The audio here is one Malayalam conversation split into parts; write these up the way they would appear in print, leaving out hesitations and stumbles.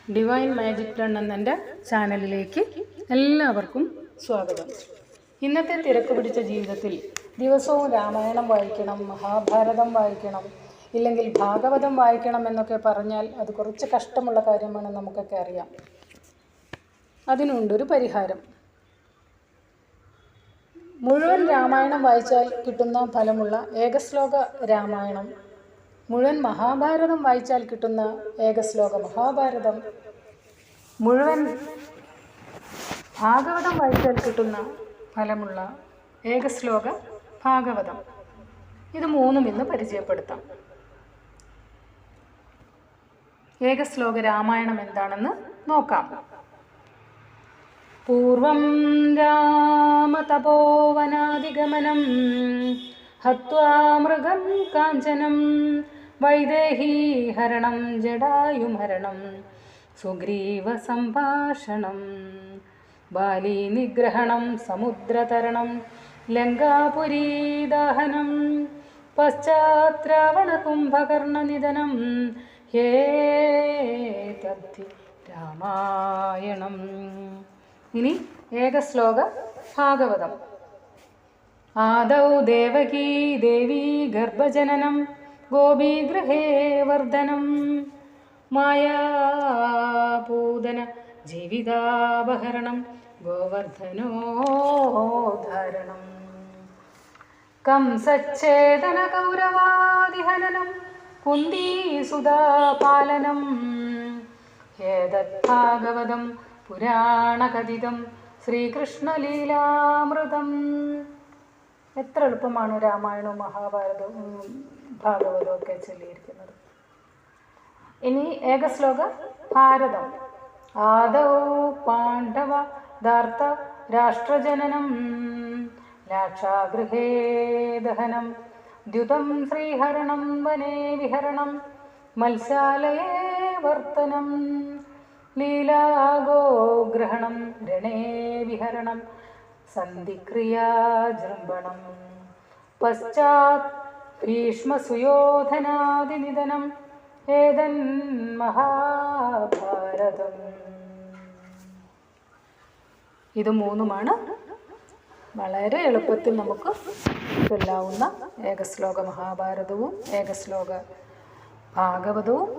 ഡിവൈൻ മാജിക് റൺ എന്നെൻ്റെ ചാനലിലേക്ക് എല്ലാവർക്കും സ്വാഗതം. ഇന്നത്തെ തിരക്ക് പിടിച്ച ജീവിതത്തിൽ ദിവസവും രാമായണം വായിക്കണം, മഹാഭാരതം വായിക്കണം, ഇല്ലെങ്കിൽ ഭാഗവതം വായിക്കണം എന്നൊക്കെ പറഞ്ഞാൽ അത് കുറച്ച് കഷ്ടമുള്ള കാര്യമാണെന്ന് നമുക്കൊക്കെ അറിയാം. അതിനുണ്ടൊരു പരിഹാരം. മുഴുവൻ രാമായണം വായിച്ചാൽ കിട്ടുന്ന ഫലമുള്ള ഏകശ്ലോക രാമായണം, മുഴുവൻ മഹാഭാരതം വായിച്ചാൽ കിട്ടുന്ന ഏകശ്ലോക മഹാഭാരതം, മുഴുവൻ ഭാഗവതം വായിച്ചാൽ കിട്ടുന്ന ഫലമുള്ള ഏകശ്ലോക ഭാഗവതം, ഇത് മൂന്നും ഇന്ന് പരിചയപ്പെടുത്താം. ഏകശ്ലോക രാമായണം എന്താണെന്ന് നോക്കാം. പൂർവം രാമതപോവനാദിഗമനം ഹത്വാ മൃഗം കാഞ്ചനം വൈദേഹീഹരണം ജടായുമരണം സുഗ്രീവസംഭാഷണം ബാലീനിഗ്രഹണം സമുദ്രതരണം ലങ്കാപുരീദാഹനം പശ്ചാത്രാവണകുംഭകർണനിധനം ഹേതദ്ധി രാമായണം. ഇനി ഏകശ്ലോക ഭാഗവതം. ആദൗ ദേവകീ ദേവീ ഗർഭജനനം ഗോപീഗൃഹേ വർദ്ധനം മായാപൂതന ജീവിതാപഹരണം ഗോവർദ്ധനോദ്ധാരണം കംസച്ഛേദന കൗരവാദിഹനനം കുന്ദീസുതാപാലനം ഏതദ്ഭാഗവതം പുരാണകഥിതം ശ്രീകൃഷ്ണലീലാമൃതം. എത്ര എളുപ്പമാണ് രാമായണവും മഹാഭാരതവും ഭാഗവതവും ഒക്കെ ചൊല്ലിയിരിക്കുന്നത്. ഇനി ഏകശ്ലോക ഭാരതം. ആദൗ പാണ്ഡവ ദാർത്ത രാഷ്ട്രജനനം ലാക്ഷാഗൃഹേ ദഹനം ദ്യുതം ശ്രീഹരണം വനേ വിഹരണം മത്സ്യാലയേ വർത്തനം ലീലാഗോഗ്രഹണം രണേ വിഹരണം സന്ധിക്രിയാജൃംഭണം പശ്ചാത് ഭീഷ്മസുയോധനാദിനിധനം ഏതൻ മഹാഭാരതം. ഇത് മൂന്നുമാണ് വളരെ എളുപ്പത്തിൽ നമുക്ക് ചൊല്ലാവുന്ന ഏകശ്ലോക മഹാഭാരതവും ഏകശ്ലോക ഭാഗവതവും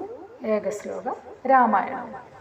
ഏകശ്ലോക രാമായണവും.